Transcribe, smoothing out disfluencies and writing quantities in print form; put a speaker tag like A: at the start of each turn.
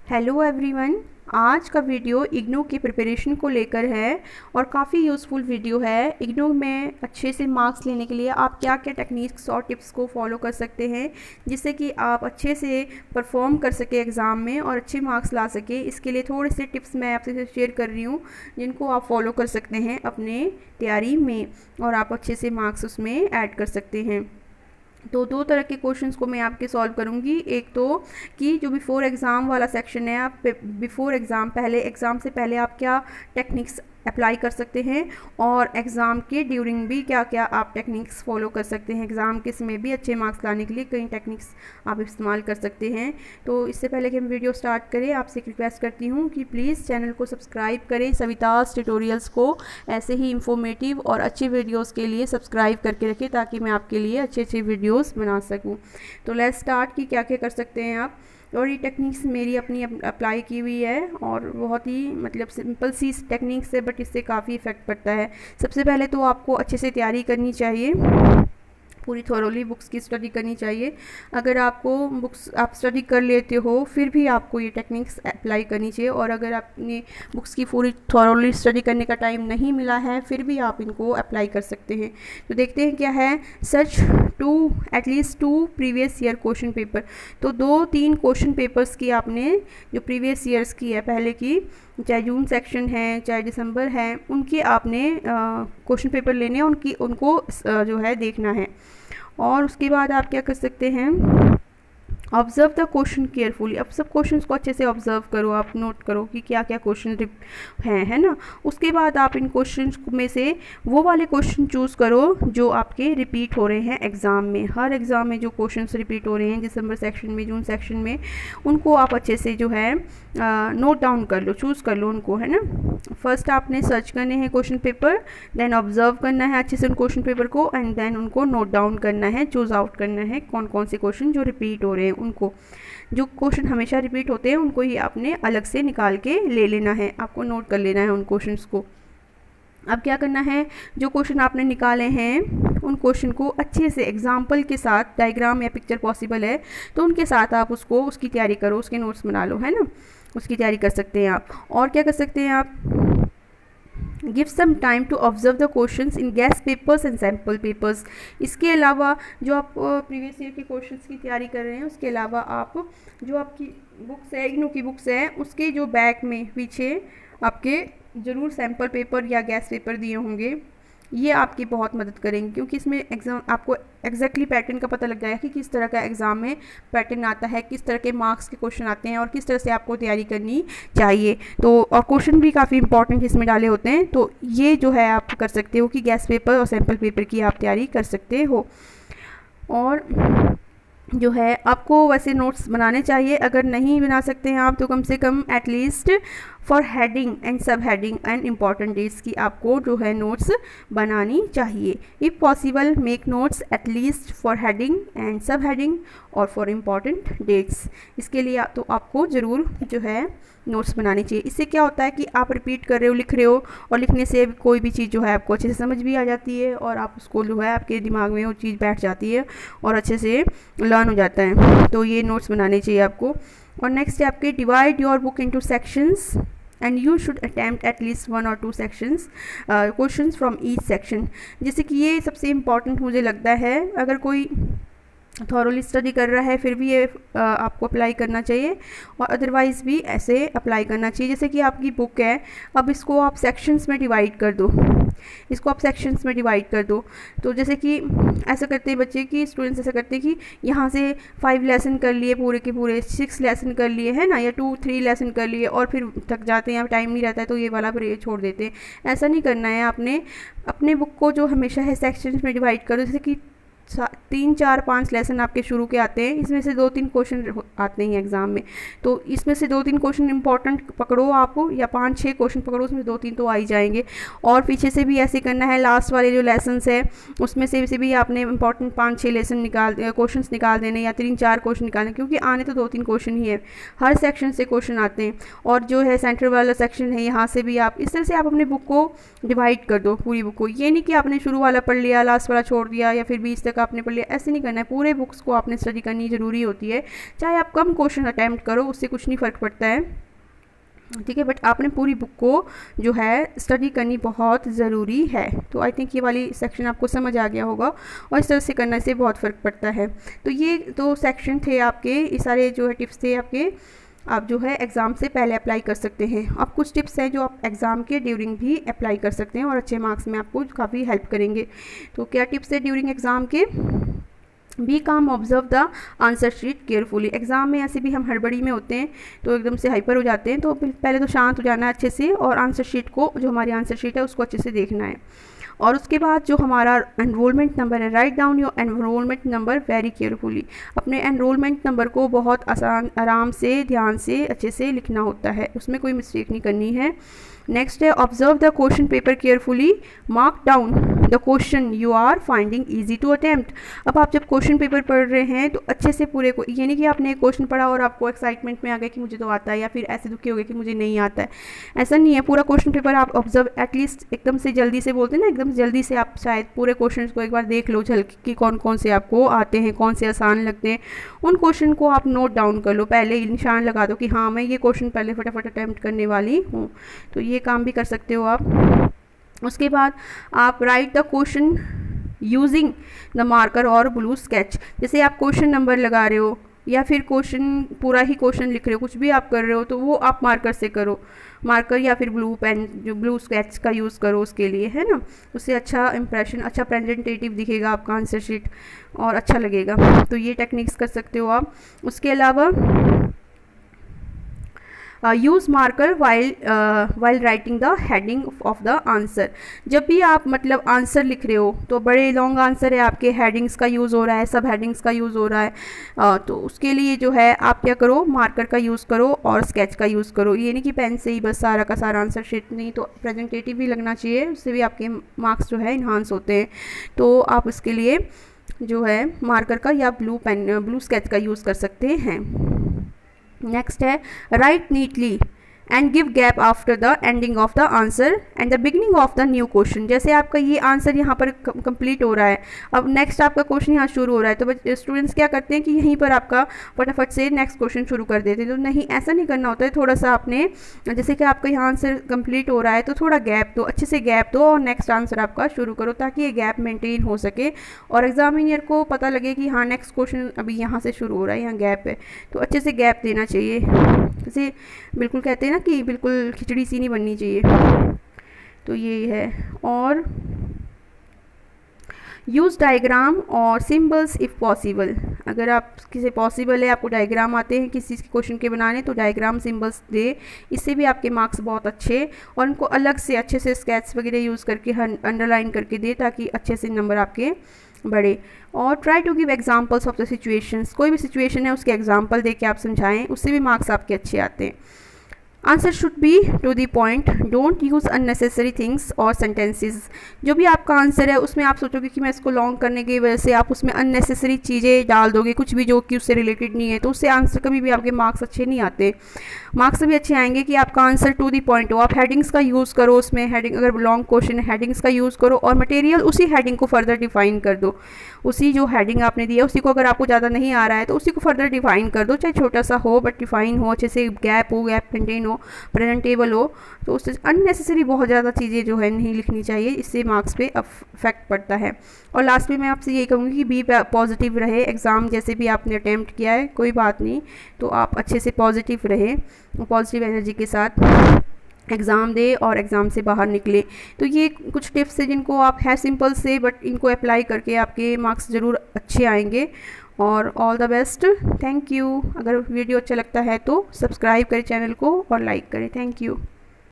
A: Hello everyone. आज का video IGNOU की प्रिपरेशन को लेकर है और काफ़ी यूज़फुल वीडियो है। इग्नू में अच्छे से मार्क्स लेने के लिए आप क्या क्या टेक्निक्स और टिप्स को फॉलो कर सकते हैं जिससे कि आप अच्छे से परफॉर्म कर सके एग्ज़ाम में और अच्छे मार्क्स ला सके। इसके लिए थोड़े से टिप्स मैं आपसे शेयर कर रही हूँ जिनको आप फॉलो कर सकते हैं अपने तैयारी में और आप अच्छे से मार्क्स उसमें ऐड कर सकते हैं। तो दो तरह के क्वेश्चंस को मैं आपके सॉल्व करूंगी। एक तो कि जो बिफ़ोर एग्ज़ाम वाला सेक्शन है, आप बिफ़ोर एग्ज़ाम पहले एग्ज़ाम से पहले आप क्या टेक्निक्स अप्लाई कर सकते हैं और एग्ज़ाम के ड्यूरिंग भी क्या क्या आप टेक्निक्स फॉलो कर सकते हैं। एग्ज़ाम के समय भी अच्छे मार्क्स लाने के लिए कई टेक्निक्स आप इस्तेमाल कर सकते हैं। तो इससे पहले कि हम वीडियो स्टार्ट करें, आपसे एक रिक्वेस्ट करती हूँ कि प्लीज़ चैनल को सब्सक्राइब करें। सवितास ट्यूटोरियल्स को ऐसे ही इंफॉर्मेटिव और अच्छे वीडियोज़ के लिए सब्सक्राइब करके रखें ताकि मैं आपके लिए अच्छे अच्छे वीडियोज़ बना सकूँ। तो लेट्स स्टार्ट कि क्या क्या कर सकते हैं आप। और ये टेक्निक्स मेरी अपनी अप्लाई की हुई है और बहुत ही मतलब सिंपल सी टेक्निक्स है बट इससे काफ़ी इफ़ेक्ट पड़ता है। सबसे पहले तो आपको अच्छे से तैयारी करनी चाहिए, पूरी थॉरोली बुक्स की स्टडी करनी चाहिए। अगर आपको बुक्स आप स्टडी कर लेते हो फिर भी आपको ये टेक्निक्स अप्लाई करनी चाहिए और अगर आपने बुक्स की पूरी थॉरोली स्टडी करने का टाइम नहीं मिला है फिर भी आप इनको अप्लाई कर सकते हैं। तो देखते हैं क्या है। Search to at least 2 previous year question paper. तो 2-3 क्वेश्चन पेपर्स की आपने जो प्रीवियस ईयर्स की है पहले की, चाहे जून सेक्शन है चाहे दिसंबर है, उनके आपने क्वेश्चन पेपर लेने हैं, उनको जो है देखना है। और उसके बाद आप क्या कर सकते हैं, ऑब्ज़र्व द क्वेश्चन केयरफुली। अब सब क्वेश्चंस को अच्छे से ऑब्ज़र्व करो, आप नोट करो कि क्या क्या क्वेश्चन हैं, है ना। उसके बाद आप इन क्वेश्चंस में से वो वाले क्वेश्चन चूज़ करो जो आपके रिपीट हो रहे हैं एग्ज़ाम में। हर एग्ज़ाम में जो क्वेश्चंस रिपीट हो रहे हैं दिसंबर सेक्शन में, जून सेक्शन में, उनको आप अच्छे से जो है नोट डाउन कर लो, चूज़ कर लो उनको, है ना। फर्स्ट आपने सर्च करने हैं क्वेश्चन पेपर, देन ऑब्ज़र्व करना है अच्छे से उन क्वेश्चन पेपर को एंड देन उनको नोट डाउन करना है, चूज़ आउट करना है कौन कौन से क्वेश्चन जो रिपीट हो रहे हैं उनको। जो क्वेश्चन हमेशा रिपीट होते हैं उनको ही आपने अलग से निकाल के ले लेना है, आपको नोट कर लेना है उन क्वेश्चंस को। अब क्या करना है, जो क्वेश्चन आपने निकाले हैं उन क्वेश्चन को अच्छे से एग्जाम्पल के साथ, डायग्राम या पिक्चर पॉसिबल है तो उनके साथ आप उसकी तैयारी करो, उसके नोट्स बना लो, है ना। उसकी तैयारी कर सकते हैं आप। और क्या कर सकते हैं आप, give some time to observe the questions in guess papers and sample papers. इसके अलावा जो आप प्रीवियस ईयर के क्वेश्चंस की तैयारी कर रहे हैं उसके अलावा आप जो आपकी बुक्स है, इग्नू की बुक्स है, उसके जो बैक में पीछे आपके ज़रूर सैम्पल पेपर या गेस्ट पेपर दिए होंगे। ये आपकी बहुत मदद करेंगे क्योंकि इसमें एग्ज़ाम आपको एग्जैक्टली पैटर्न का पता लग जाएगा कि किस तरह का एग्ज़ाम में पैटर्न आता है, किस तरह के मार्क्स के क्वेश्चन आते हैं और किस तरह से आपको तैयारी करनी चाहिए। तो और क्वेश्चन भी काफ़ी इंपॉर्टेंट इसमें डाले होते हैं। तो ये जो है आप कर सकते हो कि गेस्ट पेपर और सैम्पल पेपर की आप तैयारी कर सकते हो। और जो है आपको वैसे नोट्स बनाने चाहिए, अगर नहीं बना सकते हैं आप तो कम से कम एटलीस्ट फॉर हेडिंग एंड सब हेडिंग एंड इम्पॉर्टेंट डेट्स की आपको जो है नोट्स बनानी चाहिए। If possible make notes at least for heading and सब हेडिंग और फॉर इम्पॉर्टेंट डेट्स। इसके लिए तो आपको ज़रूर जो है नोट्स बनाने चाहिए। इससे क्या होता है कि आप रिपीट कर रहे हो, लिख रहे हो और लिखने से कोई भी चीज़ जो है आपको अच्छे से समझ भी आ जाती है और आप उसको जो है आपके दिमाग में वो चीज़ बैठ जाती है और अच्छे से लर्न हो जाता है। तो ये नोट्स बनाने चाहिए आपको। और नेक्स्ट है आपके divide your book into sections and you should attempt at least 1 or 2 sections questions from each section. जैसे कि ये सबसे इम्पॉर्टेंट मुझे लगता है, अगर कोई थॉरोली स्टडी कर रहा है फिर भी ये आपको अप्लाई करना चाहिए और अदरवाइज़ भी ऐसे अप्लाई करना चाहिए। जैसे कि आपकी बुक है, अब इसको आप सेक्शंस में डिवाइड कर दो, इसको आप सेक्शंस में डिवाइड कर दो। तो जैसे कि ऐसा करते हैं बच्चे कि स्टूडेंट्स ऐसा करते हैं कि यहाँ से 5 लेसन कर लिए, पूरे के पूरे 6 लेसन कर लिए, है ना, या 2-3 लेसन कर लिए और फिर थक जाते हैं, टाइम नहीं रहता है तो ये वाला छोड़ देते हैं। ऐसा नहीं करना है, आपने अपने बुक को जो हमेशा है सेक्शंस में डिवाइड करो। जैसे कि 3-4-5 लेसन आपके शुरू के आते हैं, इसमें से 2-3 क्वेश्चन आते हैं एग्ज़ाम में, तो इसमें से 2-3 क्वेश्चन इंपॉर्टेंट पकड़ो आप, या 5-6 क्वेश्चन पकड़ो, उसमें 2-3 तो आ ही जाएंगे। और पीछे से भी ऐसे करना है, लास्ट वाले जो लेसन्स है उसमें से भी आपने इंपॉर्टेंट 5-6 लेसन क्वेश्चन निकाल देने या 3-4 क्वेश्चन निकालने, क्योंकि आने तो 2-3 क्वेश्चन ही है, हर सेक्शन से क्वेश्चन आते हैं। और जो है सेंटर वाला सेक्शन है यहाँ से भी आप इस तरह से आप अपने बुक को डिवाइड कर दो, पूरी बुक को। ये नहीं कि आपने शुरू वाला पढ़ लिया लास्ट वाला छोड़ दिया या फिर 20 तक तक आपने पढ़ लिया, ऐसे नहीं करना है। पूरे बुक्स को आपने स्टडी करनी ज़रूरी होती है, चाहे आप कम क्वेश्चन अटैम्प्ट करो, उससे कुछ नहीं फ़र्क पड़ता है, ठीक है, बट आपने पूरी बुक को जो है स्टडी करनी बहुत ज़रूरी है। तो आई थिंक ये वाली सेक्शन आपको समझ आ गया होगा, और इस तरह से करने से बहुत फ़र्क पड़ता है। तो ये तो सेक्शन थे आपके, ये सारे जो है टिप्स थे आपके, आप जो है एग्ज़ाम से पहले अप्लाई कर सकते हैं। अब कुछ टिप्स हैं जो आप एग्ज़ाम के ड्यूरिंग भी अप्लाई कर सकते हैं और अच्छे मार्क्स में आपको काफ़ी हेल्प करेंगे। तो क्या टिप्स है ड्यूरिंग एग्ज़ाम के? बी काम, observe the answer sheet carefully. Exam में ऐसे भी हम हड़बड़ी में होते हैं तो एकदम से हाइपर हो जाते हैं, तो पहले तो शांत हो जाना है अच्छे से, और आंसर शीट को, जो हमारी आंसर शीट है उसको अच्छे से देखना है। और उसके बाद जो हमारा एनरोलमेंट नंबर है, write down your enrolment number very carefully. अपने एनरोलमेंट नंबर को बहुत आराम से, ध्यान से, अच्छे से लिखना होता है, उसमें कोई मिस्टेक नहीं करनी है। नेक्स्ट है observe the question paper carefully, mark down the question you are finding easy to attempt. अब आप जब क्वेश्चन पेपर पढ़ रहे हैं तो अच्छे से पूरे को, ये नहीं कि आपने एक क्वेश्चन पढ़ा और आपको एक्साइटमेंट में आ गया कि मुझे तो आता है, या फिर ऐसे दुखी हो गए कि मुझे नहीं आता है, ऐसा नहीं है। पूरा क्वेश्चन पेपर आप ऑब्जर्व, एटलीस्ट एकदम से जल्दी से, बोलते हैं ना, एकदम जल्दी से आप शायद पूरे क्वेश्चन को एक बार देख लो झलक कि कौन कौन से आपको आते हैं, कौन से आसान लगते हैं, उन क्वेश्चन को आप नोट डाउन कर लो, पहले निशान लगा दो कि हाँ मैं ये क्वेश्चन पहले फटाफट अटैम्प्ट करने वाली हूँ। तो ये काम भी कर सकते हो आप। उसके बाद आप right the question using the marker और ब्लू स्केच। जैसे आप क्वेश्चन नंबर लगा रहे हो या फिर क्वेश्चन, पूरा ही क्वेश्चन लिख रहे हो, कुछ भी आप कर रहे हो, तो वो आप मार्कर से करो, मार्कर या फिर ब्लू पेन, जो ब्लू स्केच का यूज़ करो उसके लिए, है ना। उससे अच्छा इंप्रेशन, अच्छा प्रेजेंटेटिव दिखेगा आपका आंसर शीट और अच्छा लगेगा। तो ये टेक्निक्स कर सकते हो आप। उसके अलावा use marker while writing the heading of the answer. जब भी आप मतलब आंसर लिख रहे हो तो बड़े लॉन्ग आंसर है आपके, हेडिंग्स का यूज़ हो रहा है, सब हेडिंग्स का यूज़ हो रहा है, तो उसके लिए जो है आप क्या करो, मार्कर का यूज़ करो और स्केच का यूज़ करो। ये नहीं कि पेन से ही बस सारा का सारा आंसर शीट, नहीं, तो प्रेजेंटेटिव भी लगना चाहिए, उससे भी आपके मार्क्स जो है इन्हांस होते हैं। तो आप इसके लिए जो है मार्कर का या ब्लू स्केच का यूज़ कर सकते हैं। नेक्स्ट है right neatly and give gap after the ending of the answer and the beginning of the new question. जैसे आपका ये आंसर यहाँ पर कंप्लीट हो रहा है, अब नेक्स्ट आपका क्वेश्चन यहाँ शुरू हो रहा है, तो स्टूडेंट्स क्या करते हैं कि यहीं पर आपका फटाफट से नेक्स्ट क्वेश्चन शुरू कर देते हैं। तो नहीं, ऐसा नहीं करना होता है। थोड़ा सा आपने, जैसे कि आपका यहाँ आंसर कंप्लीट हो रहा है तो थोड़ा गैप दो, अच्छे से गैप दो और नेक्स्ट आंसर आपका शुरू करो, ताकि ये गैप मेंटेन हो सके और एग्जामिनर को पता लगे कि हाँ नेक्स्ट क्वेश्चन अभी यहाँ से शुरू हो रहा है, यहाँ गैप है। तो अच्छे से गैप देना चाहिए, जैसे बिल्कुल कहते हैं ना कि बिल्कुल खिचड़ी सी नहीं बननी चाहिए। तो ये है। और यूज़ डायग्राम और सिंबल्स इफ़ पॉसिबल। अगर आप किसी पॉसिबल है, आपको डायग्राम आते हैं किसी क्वेश्चन के बनाने, तो डायग्राम सिंबल्स दे, इससे भी आपके मार्क्स बहुत अच्छे, और उनको अलग से अच्छे से स्केच वगैरह यूज़ करके अंडरलाइन करके दे, ताकि अच्छे से नंबर आपके बढ़े। और try to give examples of the situations. कोई भी सिचुएशन है उसके एग्जांपल दे के आप समझाएं, उससे भी मार्क्स आपके अच्छे आते हैं। Answer should be to the point, don't use unnecessary things और सेंटेंसेस। जो भी आपका आंसर है उसमें आप सोचोगे कि मैं इसको लॉन्ग करने की वजह से आप उसमें अननेसेसरी चीज़ें डाल दोगे, कुछ भी जो कि उससे रिलेटेड नहीं है, तो उससे आंसर कभी भी आपके मार्क्स अच्छे नहीं आते। मार्क्स भी अच्छे आएंगे कि आपका आंसर टू दी पॉइंट हो। आप हेडिंग्स का यूज़ करो, उसमें हेडिंग, अगर लॉन्ग क्वेश्चन है हेडिंग्स का यूज़ करो, और मटेरियल उसी हेडिंग को फर्दर डिफाइन कर दो। उसी जो हेडिंग आपने दिया उसी को, अगर आपको ज़्यादा नहीं आ रहा है तो उसी को फर्दर डिफाइन कर दो, चाहे छोटा सा हो बट डिफाइन हो, अच्छे से गैप हो, गैप कंटेन हो, प्रेजेंटेबल हो। तो उससे अननेसेसरी बहुत ज़्यादा चीज़ें जो है नहीं लिखनी चाहिए, इससे मार्क्स पे अफेक्ट पड़ता है। और लास्ट में मैं आपसे यही कहूँगी कि बी पॉजिटिव रहे। एग्ज़ाम जैसे भी आपने अटैम्प्ट किया है कोई बात नहीं, तो आप अच्छे से पॉजिटिव रहे, पॉजिटिव एनर्जी के साथ एग्ज़ाम दे और एग्ज़ाम से बाहर निकले। तो ये कुछ टिप्स हैं जिनको आप है सिंपल से, बट इनको अप्लाई करके आपके मार्क्स ज़रूर अच्छे आएंगे। और all the best, thank you. अगर वीडियो अच्छा लगता है तो सब्सक्राइब करें चैनल को और लाइक करें। Thank you.